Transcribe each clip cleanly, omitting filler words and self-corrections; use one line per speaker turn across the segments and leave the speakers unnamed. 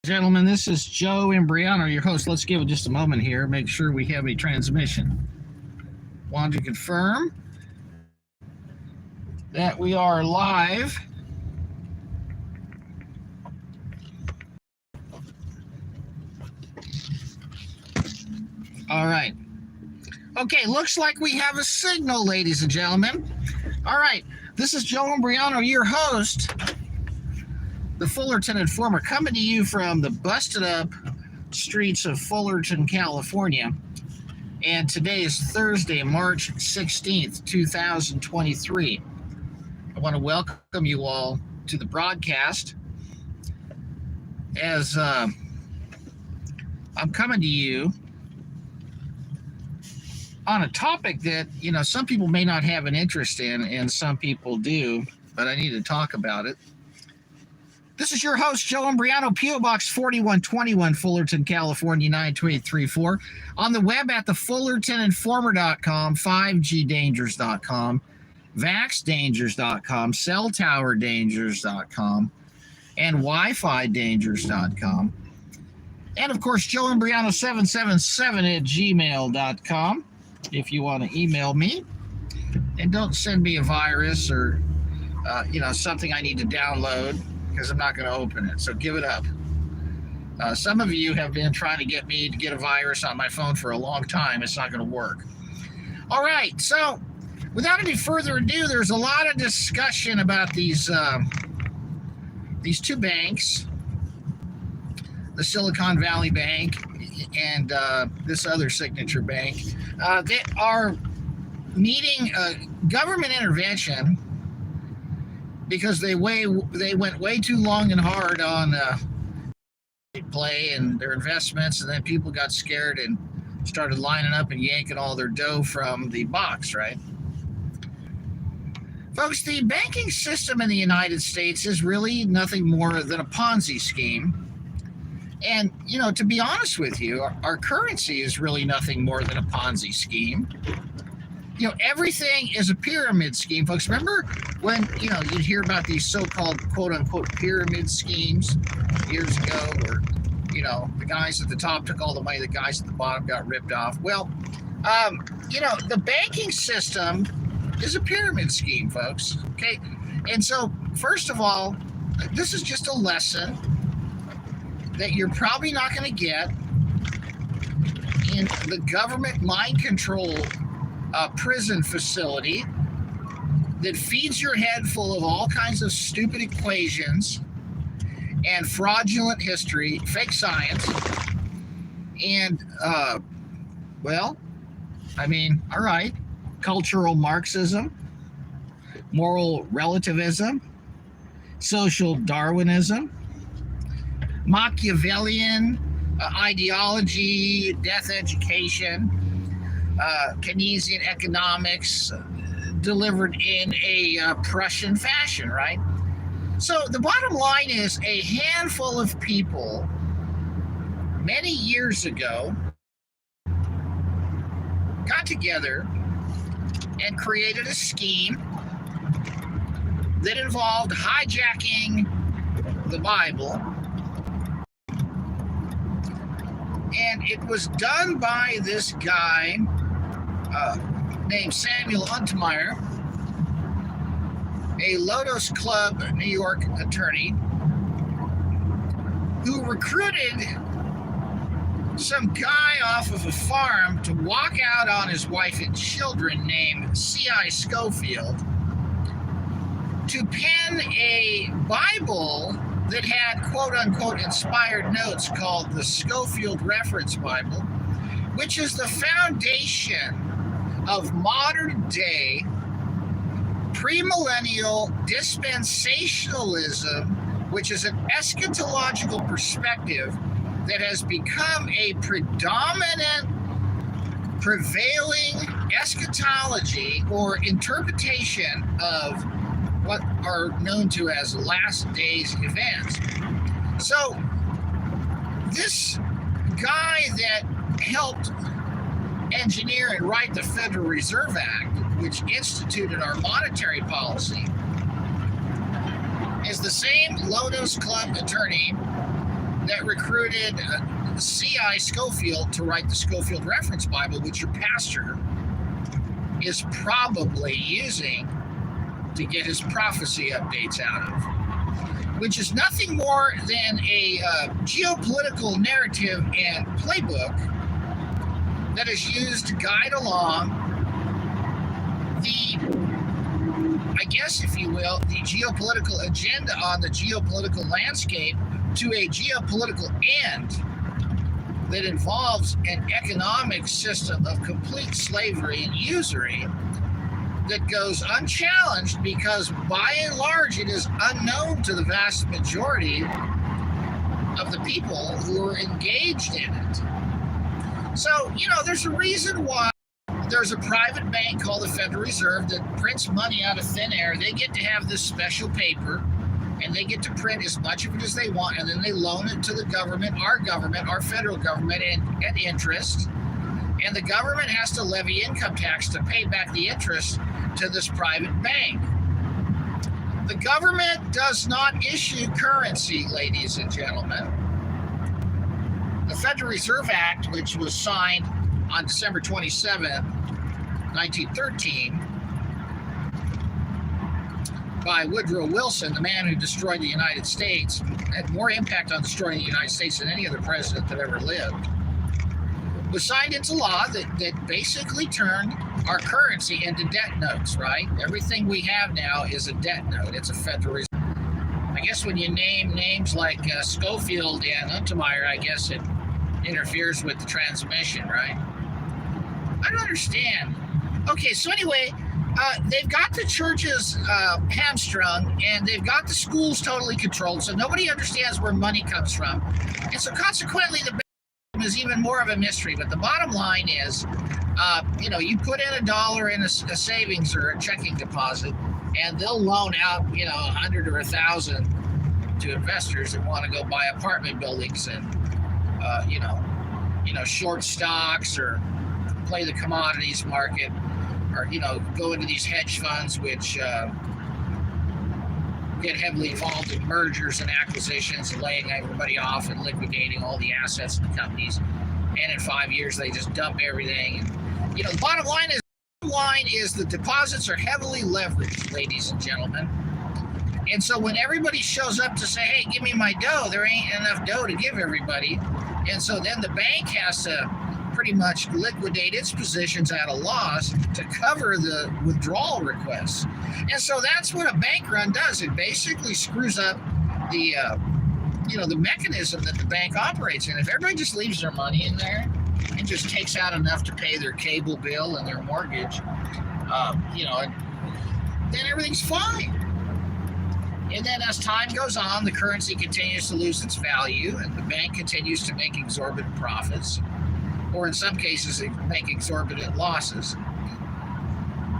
Gentlemen, this is Joe Imbriano, your host. Let's give it just a moment here. Make sure we have a transmission. Want to confirm that we are live. All right. Okay, looks like we have a signal, ladies and gentlemen. All right, this is Joe Imbriano, your host, the Fullerton Informer, coming to you from the busted up streets of Fullerton, California. And today is Thursday, March 16th, 2023. I want to welcome you all to the broadcast as I'm coming to you on a topic that, some people may not have an interest in and some people do, but I need to talk about it. This is your host, Joe Imbriano, P.O. Box 4121, Fullerton, California, 92834. On the web at thefullertoninformer.com, 5gdangers.com, vaxdangers.com, celltowerdangers.com, and wifidangers.com. And, of course, Joe Imbriano 777 at gmail.com if you want to email me. And don't send me a virus or, something I need to download, because I'm not going to open it. So give it up. Some of you have been trying to get me to get a virus on my phone for a long time. It's not going to work. All right. So without any further ado, there's a lot of discussion about these two banks, the Silicon Valley Bank and this other signature bank, that are needing government intervention because they went way too long and hard on play and their investments, and then people got scared and started lining up and yanking all their dough from the box, right? Folks, the banking system in the United States is really nothing more than a Ponzi scheme. And, to be honest with you, our currency is really nothing more than a Ponzi scheme. Everything is a pyramid scheme, folks. Remember when, you'd hear about these so-called quote-unquote pyramid schemes years ago where, the guys at the top took all the money, the guys at the bottom got ripped off. Well, the banking system is a pyramid scheme, folks, okay? And so, first of all, this is just a lesson that you're probably not going to get in the government mind control prison facility that feeds your head full of all kinds of stupid equations and fraudulent history, fake science, and, all right, cultural Marxism, moral relativism, social Darwinism, Machiavellian ideology, death education, Keynesian economics delivered in a Prussian fashion, right? So the bottom line is a handful of people many years ago got together and created a scheme that involved hijacking the Bible. And it was done by this guy named Samuel Untermeyer, a Lotos Club New York attorney, who recruited some guy off of a farm to walk out on his wife and children named C.I. Schofield to pen a Bible that had quote-unquote inspired notes called the Schofield Reference Bible, which is the foundation of modern-day premillennial dispensationalism, which is an eschatological perspective that has become a predominant, prevailing eschatology or interpretation of what are known to as last days events. So this guy that helped engineer and write the Federal Reserve Act, which instituted our monetary policy, is the same Lotos Club attorney that recruited C.I. Scofield to write the Scofield Reference Bible, which your pastor is probably using to get his prophecy updates out of, which is nothing more than a geopolitical narrative and playbook that is used to guide along the, I guess, if you will, the geopolitical agenda on the geopolitical landscape to a geopolitical end that involves an economic system of complete slavery and usury that goes unchallenged because by and large it is unknown to the vast majority of the people who are engaged in it. So, there's a reason why there's a private bank called the Federal Reserve that prints money out of thin air. They get to have this special paper and they get to print as much of it as they want, and then they loan it to the government, our federal government, at interest. And the government has to levy income tax to pay back the interest to this private bank. The government does not issue currency, ladies and gentlemen. The Federal Reserve Act, which was signed on December 27, 1913, by Woodrow Wilson, the man who destroyed the United States, had more impact on destroying the United States than any other president that ever lived, was signed into law that basically turned our currency into debt notes, right? Everything we have now is a debt note. It's a Federal Reserve. I guess when you name names like Scofield and Untermeyer, I guess it interferes with the transmission, right? I don't understand. Okay, so anyway, they've got the churches hamstrung, and they've got the schools totally controlled, so nobody understands where money comes from. And so consequently, the bank is even more of a mystery. But the bottom line is, you put in $1 in a savings or a checking deposit, and they'll loan out, 100 or 1,000 to investors that want to go buy apartment buildings and, short stocks or play the commodities market, or go into these hedge funds which get heavily involved in mergers and acquisitions and laying everybody off and liquidating all the assets of the companies, and in 5 years they just dump everything. And the bottom line is the deposits are heavily leveraged, ladies and gentlemen. And so when everybody shows up to say, hey, give me my dough, there ain't enough dough to give everybody. And so then the bank has to pretty much liquidate its positions at a loss to cover the withdrawal requests. And so that's what a bank run does. It basically screws up the the mechanism that the bank operates in. If everybody just leaves their money in there and just takes out enough to pay their cable bill and their mortgage, then everything's fine. And then as time goes on, the currency continues to lose its value, and the bank continues to make exorbitant profits, or in some cases, they make exorbitant losses.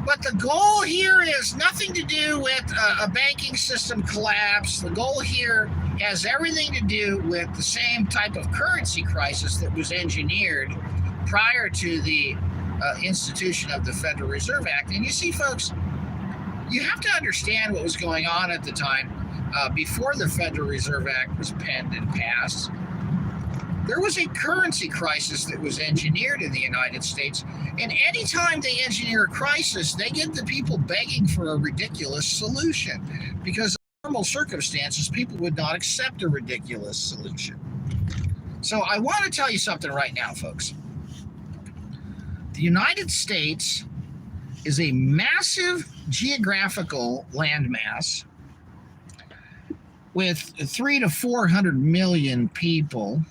But the goal here is nothing to do with a banking system collapse. The goal here has everything to do with the same type of currency crisis that was engineered prior to the institution of the Federal Reserve Act. And you see, folks, you have to understand what was going on at the time before the Federal Reserve Act was penned and passed. There was a currency crisis that was engineered in the United States, and anytime they engineer a crisis, they get the people begging for a ridiculous solution, because in normal circumstances, people would not accept a ridiculous solution. So I want to tell you something right now, folks. The United States is a massive geographical landmass with 300 to 400 million people,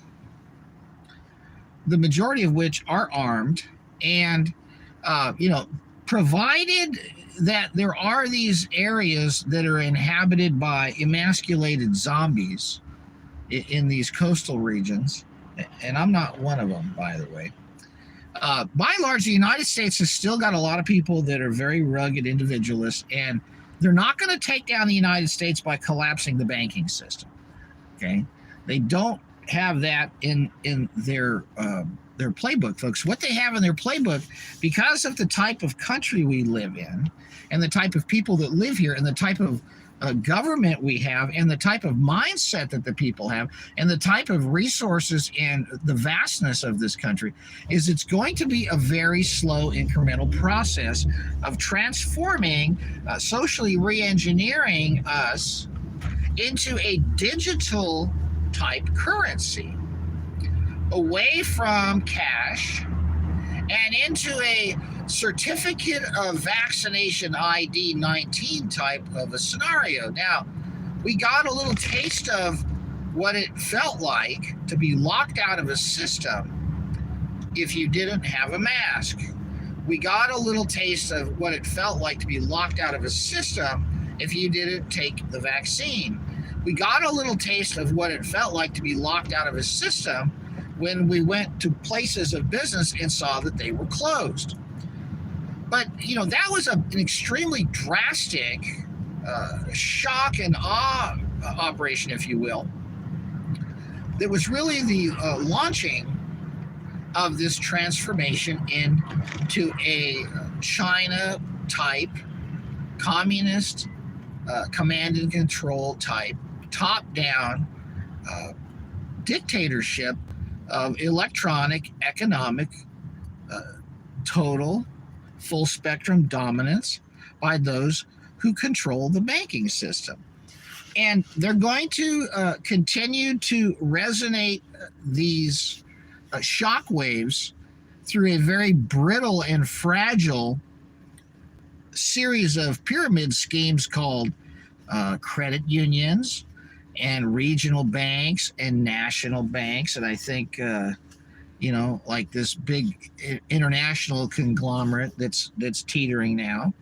the majority of which are armed, and provided that there are these areas that are inhabited by emasculated zombies in these coastal regions, and I'm not one of them, by the way. By and large, the United States has still got a lot of people that are very rugged individualists, and they're not going to take down the United States by collapsing the banking system. Okay, they don't have that in their playbook, folks. What they have in their playbook, because of the type of country we live in, and the type of people that live here, and the type of government we have and the type of mindset that the people have and the type of resources and the vastness of this country is it's going to be a very slow incremental process of transforming, socially re-engineering us into a digital type currency, away from cash and into a certificate of vaccination ID 19 type of a scenario. Now, we got a little taste of what it felt like to be locked out of a system if you didn't have a mask. We got a little taste of what it felt like to be locked out of a system if you didn't take the vaccine. We got a little taste of what it felt like to be locked out of a system when we went to places of business and saw that they were closed. But, that was an extremely drastic shock and awe operation, if you will. That was really the launching of this transformation into a China-type, communist, command and control type, top-down dictatorship of electronic, economic, total, full spectrum dominance by those who control the banking system. And they're going to continue to resonate these shock waves through a very brittle and fragile series of pyramid schemes called credit unions and regional banks and national banks. And I think like this big international conglomerate that's teetering now,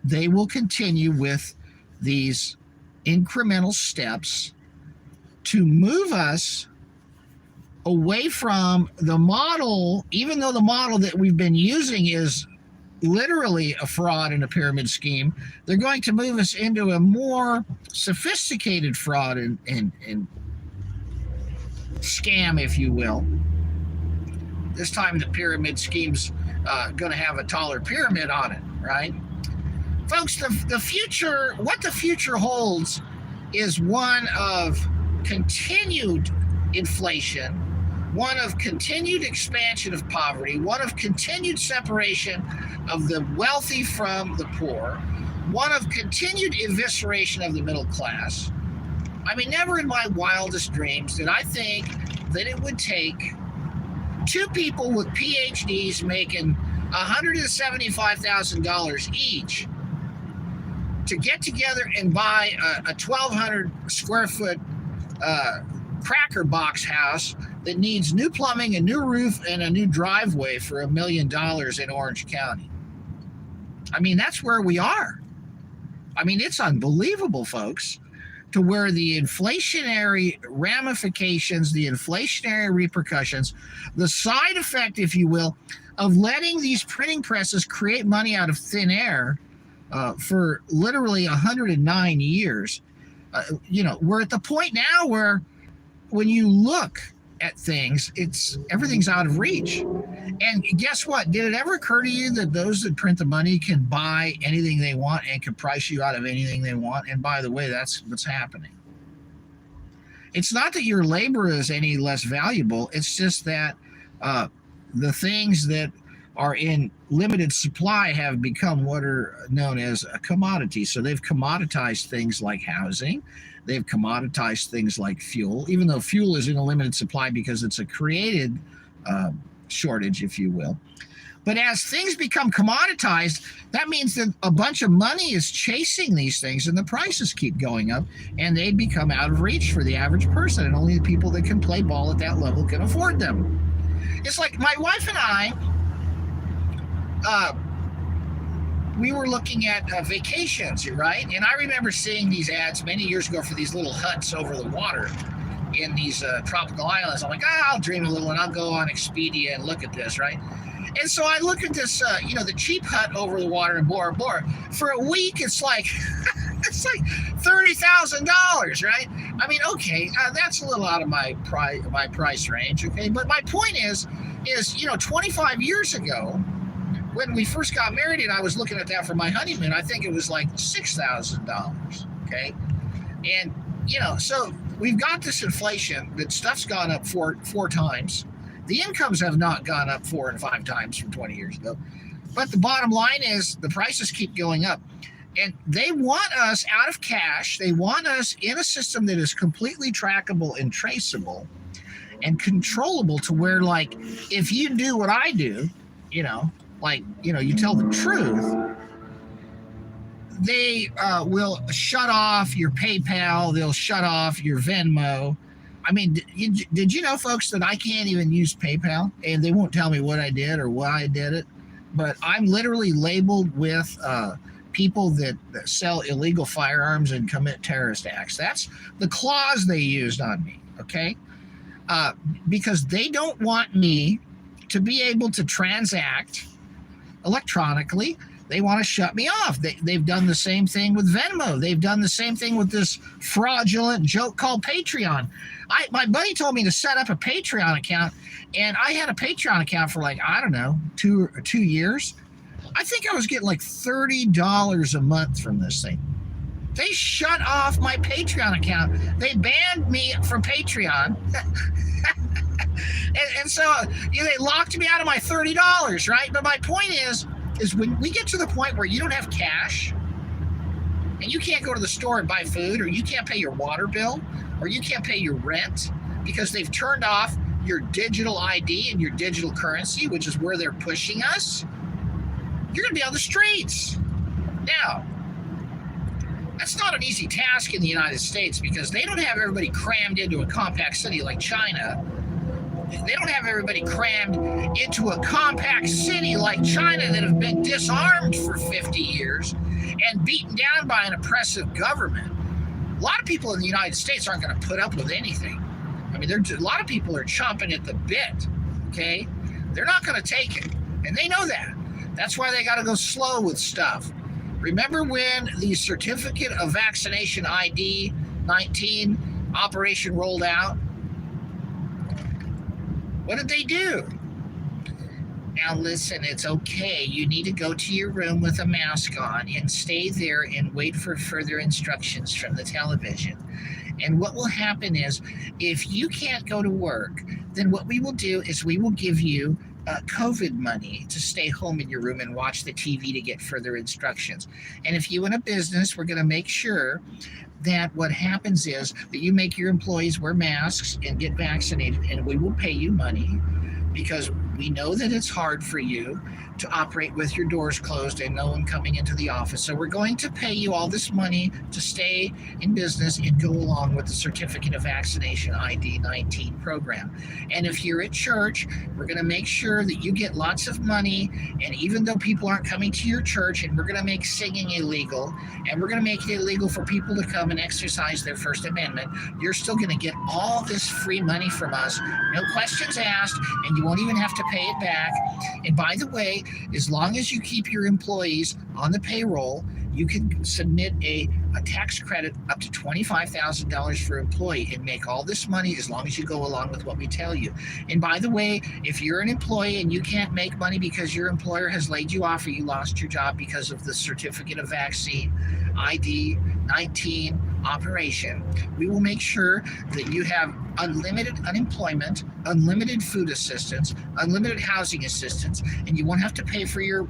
they will continue with these incremental steps to move us away from the model, even though the model that we've been using is literally a fraud and a pyramid scheme. They're going to move us into a more sophisticated fraud and scam, if you will. This time the pyramid scheme's going to have a taller pyramid on it, right? Folks, the future, what the future holds is one of continued inflation, one of continued expansion of poverty, one of continued separation of the wealthy from the poor, one of continued evisceration of the middle class. I mean, never in my wildest dreams did I think that it would take two people with PhDs making $175,000 each to get together and buy a 1,200 square foot cracker box house that needs new plumbing, a new roof, and a new driveway for $1 million in Orange County. I mean, that's where we are. I mean, it's unbelievable, folks, to where the inflationary ramifications, the inflationary repercussions, the side effect, if you will, of letting these printing presses create money out of thin air for literally 109 years. We're at the point now where when you look at things, everything's out of reach. And guess what? Did it ever occur to you that those that print the money can buy anything they want and can price you out of anything they want? And by the way, that's what's happening. It's not that your labor is any less valuable. It's just that the things that are in limited supply have become what are known as a commodity. So they've commoditized things like housing. They've commoditized things like fuel, even though fuel is in a limited supply because it's a created shortage, if you will. But as things become commoditized, that means that a bunch of money is chasing these things and the prices keep going up and they become out of reach for the average person, and only the people that can play ball at that level can afford them. It's like my wife and I, we were looking at vacations, right? And I remember seeing these ads many years ago for these little huts over the water in these tropical islands. I'm like, I'll dream a little and I'll go on Expedia and look at this, right? And so I look at this, the cheap hut over the water in Bora Bora. For a week, it's like it's like $30,000, right? I mean, okay, that's a little out of my price range, okay? But my point is 25 years ago, when we first got married and I was looking at that for my honeymoon, I think it was like $6,000. Okay. And, so we've got this inflation that stuff's gone up four times. The incomes have not gone up 4 and 5 times from 20 years ago. But the bottom line is the prices keep going up. And they want us out of cash. They want us in a system that is completely trackable and traceable and controllable, to where, like, if you do what I do, you tell the truth, they will shut off your PayPal. They'll shut off your Venmo. I mean, did you know, folks, that I can't even use PayPal, and they won't tell me what I did or why I did it? But I'm literally labeled with people that sell illegal firearms and commit terrorist acts. That's the clause they used on me, okay? Because they don't want me to be able to transact electronically. They want to shut me off. They've done the same thing with Venmo. They've done the same thing with this fraudulent joke called Patreon. My buddy told me to set up a Patreon account, and I had a Patreon account for, like, I don't know, 2 years. I think I was getting like $30 a month from this thing. They shut off my Patreon account. They banned me from Patreon. and so they locked me out of my $30, right? But my point is when we get to the point where you don't have cash and you can't go to the store and buy food, or you can't pay your water bill, or you can't pay your rent because they've turned off your digital ID and your digital currency, which is where they're pushing us, you're going to be on the streets. Now, that's not an easy task in the United States, because they don't have everybody crammed into a compact city like China. They don't have everybody crammed into a compact city like China that have been disarmed for 50 years and beaten down by an oppressive government. A lot of people in the United States aren't going to put up with anything. I mean, a lot of people are chomping at the bit, okay? They're not going to take it, and they know that. That's why they got to go slow with stuff. Remember when the certificate of vaccination ID 19 operation rolled out? What did they do? Now listen, it's okay. You need to go to your room with a mask on and stay there and wait for further instructions from the television. And what will happen is, if you can't go to work, then what we will do is we will give you COVID money to stay home in your room and watch the TV to get further instructions. And if you own a business, we're going to make sure that what happens is that you make your employees wear masks and get vaccinated, and we will pay you money, because we know that it's hard for you to operate with your doors closed and no one coming into the office. So we're going to pay you all this money to stay in business and go along with the Certificate of Vaccination ID 19 program. And if you're at church, we're going to make sure that you get lots of money. And even though people aren't coming to your church, and we're going to make singing illegal, and we're going to make it illegal for people to come and exercise their First Amendment, you're still going to get all this free money from us, no questions asked, and you won't even have to pay it back. And by the way, as long as you keep your employees on the payroll, you can submit a tax credit up to $25,000 per employee and make all this money as long as you go along with what we tell you. And by the way, if you're an employee and you can't make money because your employer has laid you off, or you lost your job because of the Certificate of Vaccine ID 19 operation, we will make sure that you have unlimited unemployment, unlimited food assistance, unlimited housing assistance, and you won't have to pay for your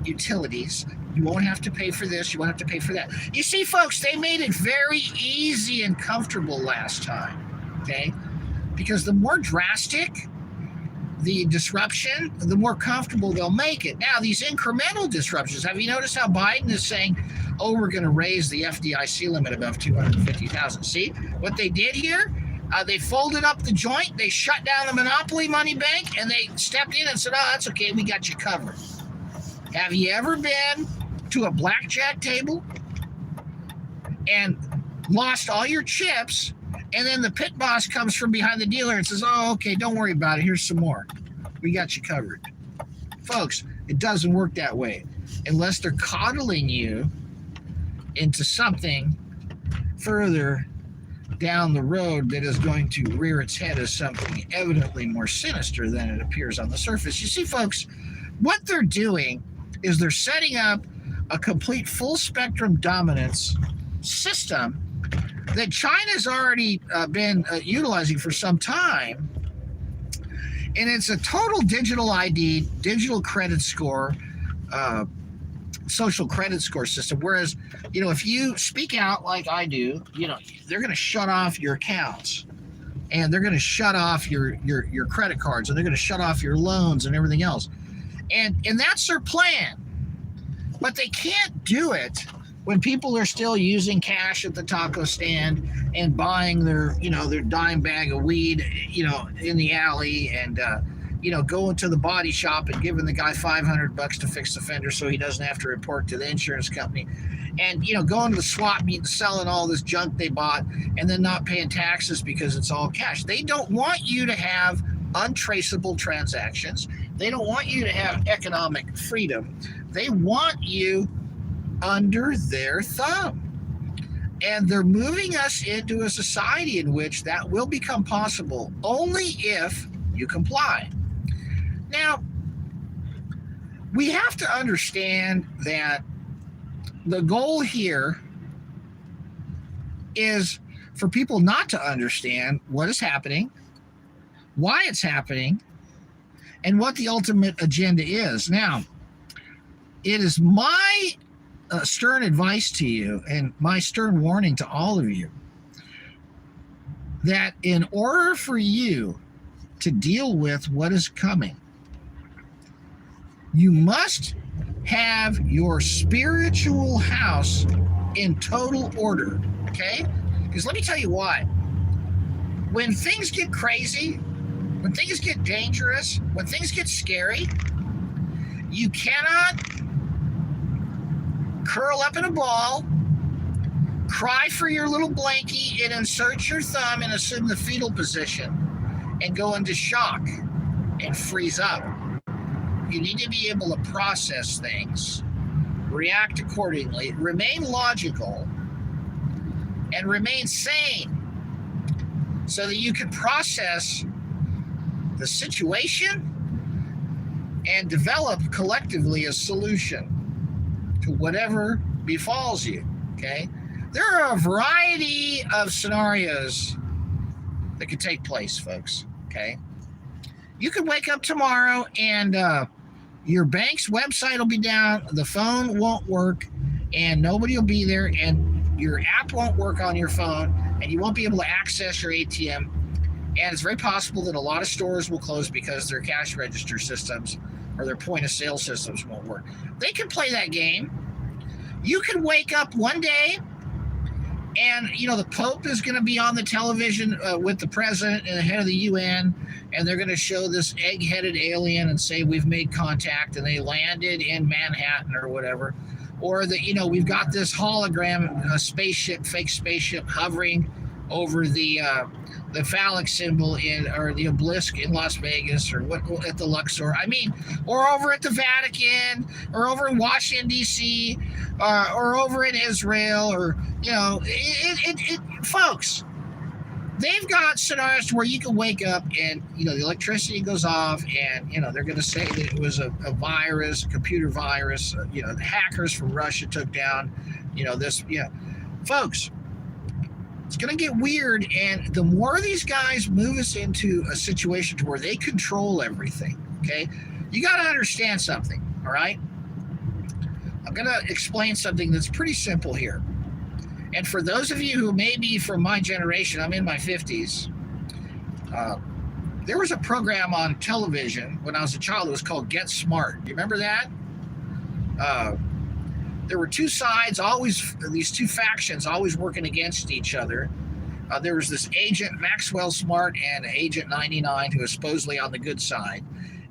utilities. You won't have to pay for this. You won't have to pay for that. You see, folks, they made it very easy and comfortable last time, okay? Because the more drastic the disruption, the more comfortable they'll make it. Now, these incremental disruptions, have you noticed how Biden is saying, oh, we're going to raise the FDIC limit above 250,000? See what they did here? They folded up the joint, they shut down the monopoly money bank, and they stepped in and said, oh, that's okay, we got you covered. Have you ever been to a blackjack table and lost all your chips, and then the pit boss comes from behind the dealer and says, oh, okay, don't worry about it, here's some more. We got you covered. Folks, it doesn't work that way unless they're coddling you into something further down the road that is going to rear its head as something evidently more sinister than it appears on the surface. You see, folks, What they're doing is they're setting up a complete full spectrum dominance system that China's already been utilizing for some time. And it's a total digital ID, digital credit score, social credit score system. Whereas, if you speak out like I do, they're going to shut off your accounts, and they're going to shut off your credit cards, and they're going to shut off your loans and everything else. And that's their plan. But they can't do it when people are still using cash at the taco stand and buying their dime bag of weed, in the alley, and going to the body shop and giving the guy $500 to fix the fender so he doesn't have to report to the insurance company, and going to the swap meet and selling all this junk they bought and then not paying taxes because it's all cash. They don't want you to have untraceable transactions. They don't want you to have economic freedom. They want you under their thumb. And they're moving us into a society in which that will become possible only if you comply. Now, we have to understand that the goal here is for people not to understand what is happening, why it's happening, and what the ultimate agenda is. Now, it is my stern advice to you and my stern warning to all of you that in order for you to deal with what is coming, you must have your spiritual house in total order, okay? Because let me tell you why. When things get crazy, when things get dangerous, when things get scary, you cannot curl up in a ball, cry for your little blankie, and insert your thumb and assume the fetal position and go into shock and freeze up. You need to be able to process things, react accordingly, remain logical, and remain sane so that you can process the situation and develop collectively a solution to whatever befalls you, okay? There are a variety of scenarios that could take place, folks, okay? You could wake up tomorrow and your bank's website will be down, the phone won't work, and nobody will be there, and your app won't work on your phone, and you won't be able to access your ATM. And it's very possible that a lot of stores will close because their cash register systems or their point of sale systems won't work. They can play that game. You can wake up one day and, the Pope is going to be on the television with the president and the head of the UN, and they're going to show this egg-headed alien and say, we've made contact, and they landed in Manhattan or whatever. Or that, we've got this hologram, a spaceship, fake spaceship hovering over the phallic symbol or the obelisk in Las Vegas, or at the Luxor. Or over at the Vatican, or over in Washington D.C., or over in Israel, or folks. They've got scenarios where you can wake up and the electricity goes off, and they're going to say that it was a virus, a computer virus. The hackers from Russia took down this. Folks. It's going to get weird, and the more these guys move us into a situation to where they control everything, okay? You got to understand something, all right? I'm going to explain something that's pretty simple here. And for those of you who may be from my generation, I'm in my 50s, there was a program on television when I was a child. It was called Get Smart. Do you remember that? There were two sides, these two factions always working against each other. There was this Agent Maxwell Smart and Agent 99 who was supposedly on the good side.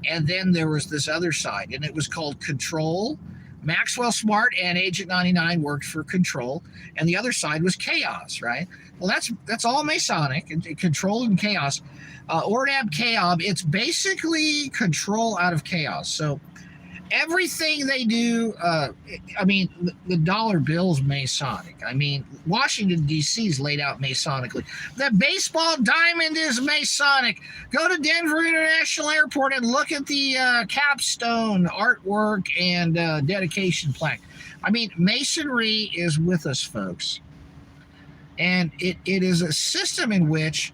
And then there was this other side, and it was called Control. Maxwell Smart and Agent 99 worked for Control, and the other side was Chaos, right? Well, that's all Masonic, Control and Chaos. Ordab Chaos, it's basically control out of chaos. So everything they do, I mean, the dollar bill's Masonic. I mean, Washington, D.C. is laid out Masonically. The baseball diamond is Masonic. Go to Denver International Airport and look at the capstone artwork and dedication plaque. I mean, Masonry is with us, folks. And it is a system in which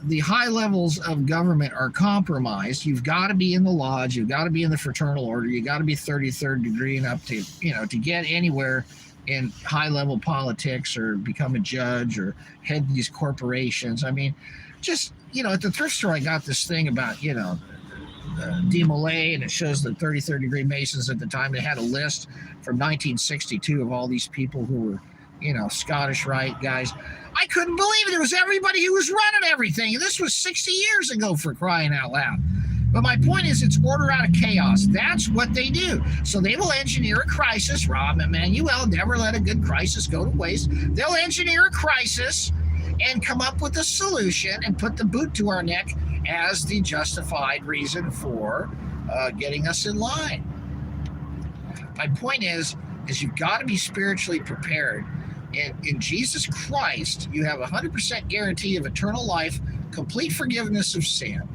the high levels of government are compromised. You've got to be in the lodge. You've got to be in the fraternal order. You've got to be 33rd degree and up to, to get anywhere in high level politics or become a judge or head these corporations. I mean, just, at the thrift store, I got this thing about, DeMolay, and it shows the 33rd degree Masons at the time. They had a list from 1962 of all these people who were, Scottish Rite guys. I couldn't believe it. It was everybody who was running everything. This was 60 years ago, for crying out loud. But my point is, it's order out of chaos. That's what they do. So they will engineer a crisis. Rahm Emanuel never let a good crisis go to waste. They'll engineer a crisis and come up with a solution and put the boot to our neck as the justified reason for getting us in line. My point is you've got to be spiritually prepared. And in Jesus Christ, you have 100% guarantee of eternal life, complete forgiveness of sin.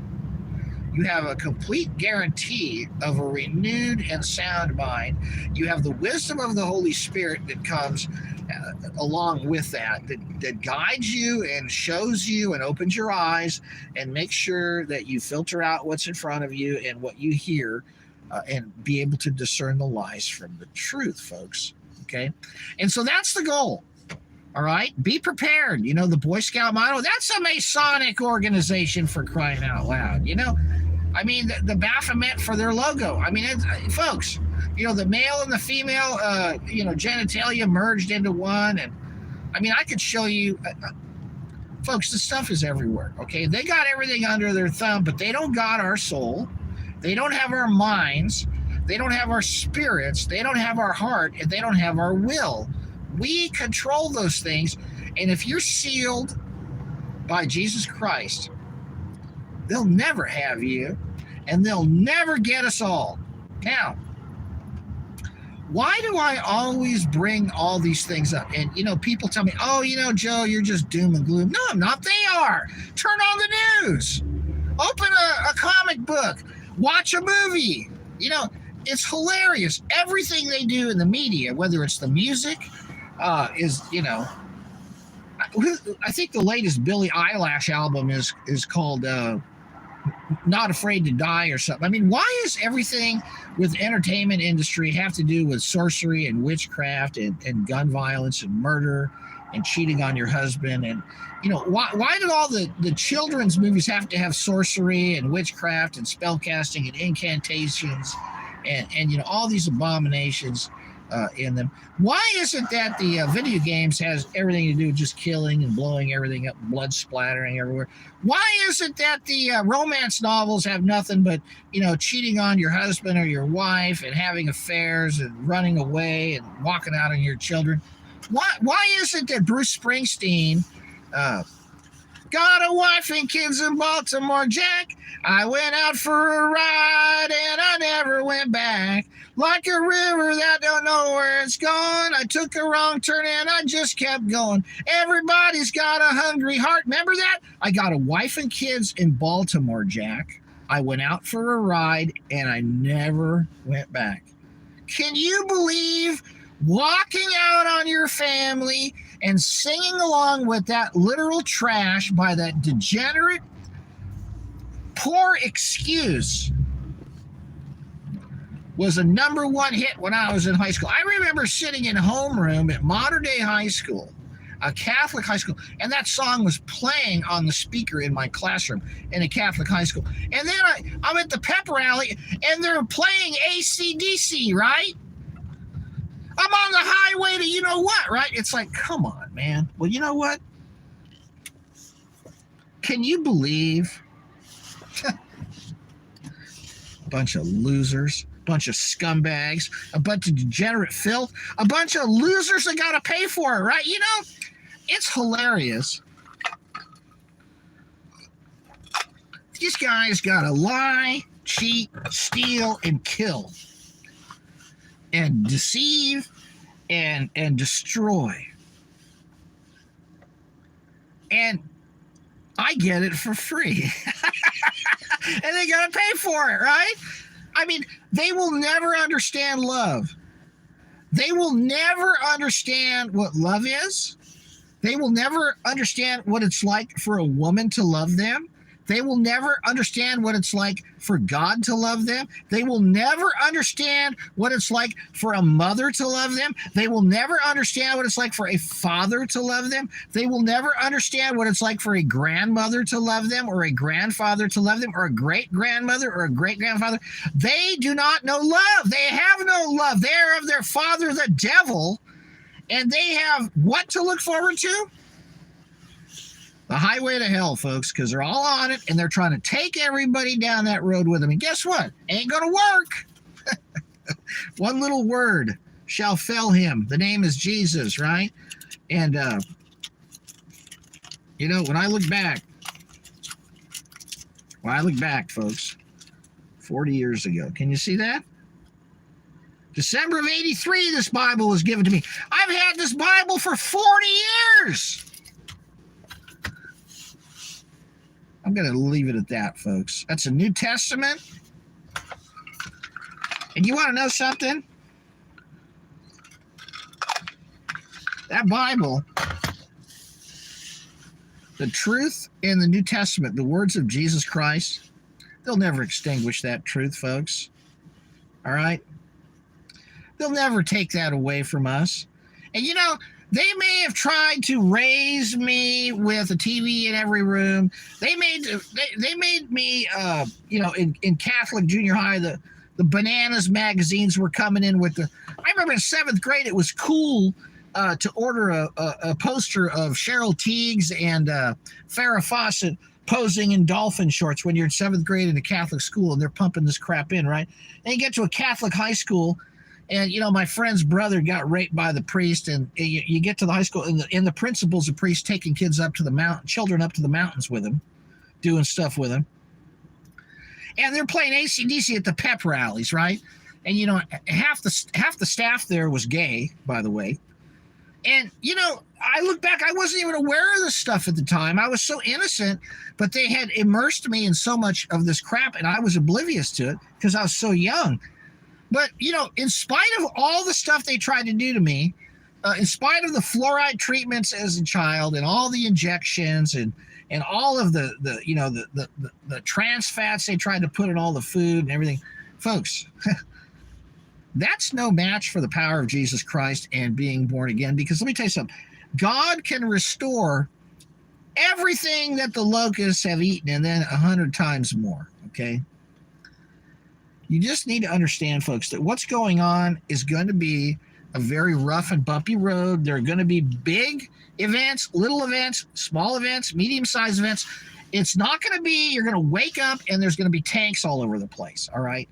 You have a complete guarantee of a renewed and sound mind. You have the wisdom of the Holy Spirit that comes along with that guides you and shows you and opens your eyes and makes sure that you filter out what's in front of you and what you hear and be able to discern the lies from the truth, folks. Okay? And so that's the goal. All right? Be prepared. The Boy Scout motto, that's a Masonic organization, for crying out loud. I mean, the Baphomet for their logo. I mean, folks, the male and the female, genitalia merged into one. And I mean, I could show you, folks, this stuff is everywhere. Okay? They got everything under their thumb, but they don't got our soul. They don't have our minds. They don't have our spirits. They don't have our heart. And they don't have our will. We control those things. And if you're sealed by Jesus Christ, they'll never have you, and they'll never get us all. Now, why do I always bring all these things up? And, people tell me, oh, Joe, you're just doom and gloom. No, I'm not. They are. Turn on the news. Open a comic book. Watch a movie. It's hilarious. Everything they do in the media, whether it's the music, is, I think the latest Billie Eilish album is called Not Afraid to Die or something. I mean, why is everything with entertainment industry have to do with sorcery and witchcraft and gun violence and murder and cheating on your husband? And, why did all the children's movies have to have sorcery and witchcraft and spell casting and incantations and all these abominations in them? Why is it that the video games has everything to do with just killing and blowing everything up, blood splattering everywhere? Why is it that the romance novels have nothing but, cheating on your husband or your wife and having affairs and running away and walking out on your children? Why is it that Bruce Springsteen got a wife and kids in Baltimore, Jack? I went out for a ride and I never went back. Like a river that don't know where it's going. I took a wrong turn and I just kept going. Everybody's got a hungry heart. Remember that? I got a wife and kids in Baltimore, Jack. I went out for a ride and I never went back. Can you believe walking out on your family and singing along with that literal trash by that degenerate, poor excuse was a #1 hit when I was in high school. I remember sitting in homeroom at Modern Day High School, a Catholic high school, and that song was playing on the speaker in my classroom in a Catholic high school. And then I'm at the pep rally, and they're playing AC/DC, right? I'm on the highway to you-know-what, right? It's like, come on, man. Well, you know what? Can you believe? Bunch of losers. Bunch of scumbags, a bunch of degenerate filth, a bunch of losers that got to pay for it, right? It's hilarious. These guys got to lie, cheat, steal, and kill. and deceive and destroy. And I get it for free. And they got to pay for it, right? I mean, they will never understand love. They will never understand what love is. They will never understand what it's like for a woman to love them. They will never understand what it's like for God to love them. They will never understand what it's like for a mother to love them. They will never understand what it's like for a father to love them. They will never understand what it's like for a grandmother to love them, or a grandfather to love them, or a great-grandmother or a great-grandfather. They do not know love. They have no love. They are of their father, the devil, and they have what to look forward to? The highway to hell, folks, because they're all on it, and they're trying to take everybody down that road with them. And guess what? Ain't going to work. One little word shall fell him. The name is Jesus, right? And, when I look back, folks, 40 years ago, can you see that? December of 83, this Bible was given to me. I've had this Bible for 40 years. I'm going to leave it at that, folks. That's a New Testament. And you want to know something? That Bible, the truth in the New Testament, the words of Jesus Christ, they'll never extinguish that truth, folks. All right? They'll never take that away from us. And they may have tried to raise me with a TV in every room. They made me, in Catholic junior high, the Bananas magazines were coming in with I remember in 7th grade, it was cool to order a poster of Cheryl Tiegs and Farrah Fawcett posing in dolphin shorts when you're in 7th grade in a Catholic school, and they're pumping this crap in, right? And you get to a Catholic high school, and, my friend's brother got raped by the priest, and you get to the high school, and the principal's a priest taking children up to the mountains with him, doing stuff with him. And they're playing AC/DC at the pep rallies, right? And, half the staff there was gay, by the way. And, I look back, I wasn't even aware of this stuff at the time. I was so innocent, but they had immersed me in so much of this crap, and I was oblivious to it because I was so young. But, in spite of all the stuff they tried to do to me, in spite of the fluoride treatments as a child and all the injections and all of the trans fats they tried to put in all the food and everything, folks, that's no match for the power of Jesus Christ and being born again. Because let me tell you something. God can restore everything that the locusts have eaten and then 100 times more, okay? You just need to understand, folks, that what's going on is going to be a very rough and bumpy road. There are going to be big events, little events, small events, medium-sized events. It's not going to be you're going to wake up and there's going to be tanks all over the place, all right?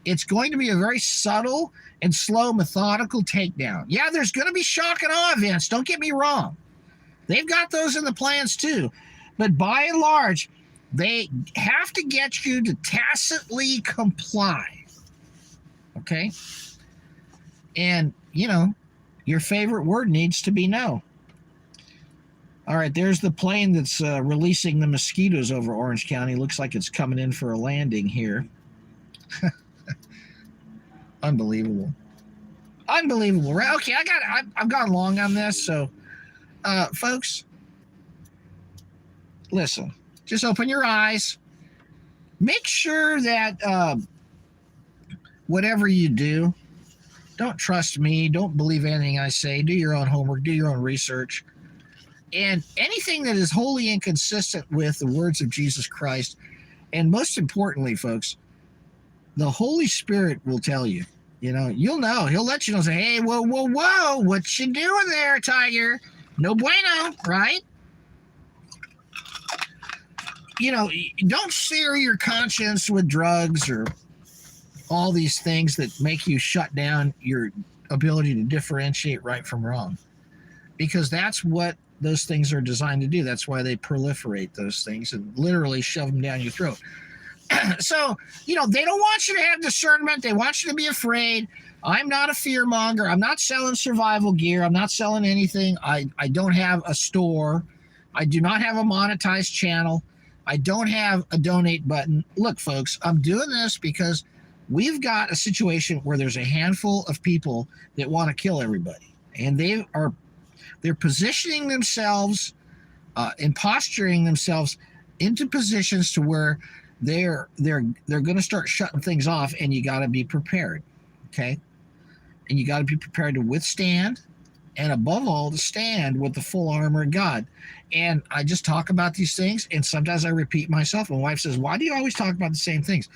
It's going to be a very subtle and slow, methodical takedown. Yeah, there's going to be shock and awe events. Don't get me wrong. They've got those in the plans too. But by and large, they have to get you to tacitly comply, okay? And, your favorite word needs to be no. All right, there's the plane that's releasing the mosquitoes over Orange County. Looks like it's coming in for a landing here. Unbelievable. Right? Okay, I've gone long on this, so, folks, listen. Just open your eyes. Make sure that whatever you do, don't trust me. Don't believe anything I say. Do your own homework. Do your own research. And anything that is wholly inconsistent with the words of Jesus Christ, and most importantly, folks, the Holy Spirit will tell you. You'll know. He'll let you know. Say, hey, whoa, what you doing there, Tiger? No bueno, right? Don't sear your conscience with drugs or all these things that make you shut down your ability to differentiate right from wrong. Because that's what those things are designed to do. That's why they proliferate those things and literally shove them down your throat. So, they don't want you to have discernment. They want you to be afraid. I'm not a fear monger. I'm not selling survival gear. I'm not selling anything. I don't have a store. I do not have a monetized channel. I don't have a donate button. Look, folks, I'm doing this because we've got a situation where there's a handful of people that want to kill everybody, and they're positioning themselves and posturing themselves into positions to where they're going to start shutting things off, and you got to be prepared, okay? And you got to be prepared to withstand, and above all, to stand with the full armor of God. And I just talk about these things, and sometimes I repeat myself. My wife says, "Why do you always talk about the same things?"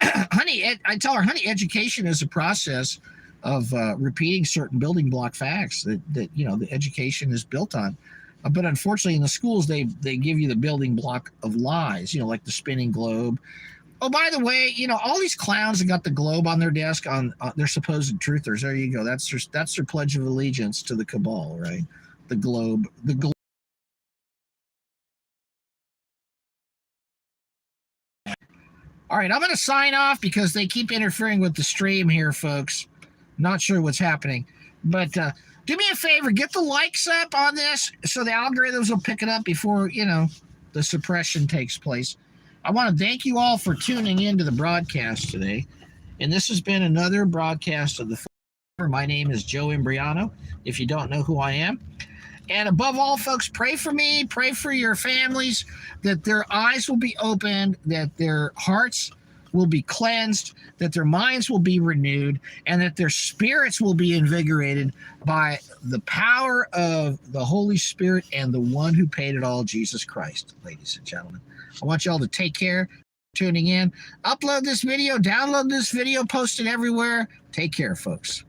Honey, I tell her, honey, education is a process of repeating certain building block facts that the education is built on. But unfortunately, in the schools, they give you the building block of lies, like the spinning globe. Oh, by the way, all these clowns that got the globe on their desk on their supposed truthers. There you go. That's their pledge of allegiance to the cabal, right? The globe. All right, I'm going to sign off because they keep interfering with the stream here, folks. Not sure what's happening. But do me a favor, get the likes up on this so the algorithms will pick it up before, the suppression takes place. I want to thank you all for tuning in to the broadcast today. And this has been another broadcast of the Fullerton. My name is Joe Imbriano, if you don't know who I am. And above all, folks, pray for me, pray for your families, that their eyes will be opened, that their hearts will be cleansed, that their minds will be renewed, and that their spirits will be invigorated by the power of the Holy Spirit and the one who paid it all, Jesus Christ, ladies and gentlemen. I want you all to take care, tuning in. Upload this video, download this video, post it everywhere. Take care, folks.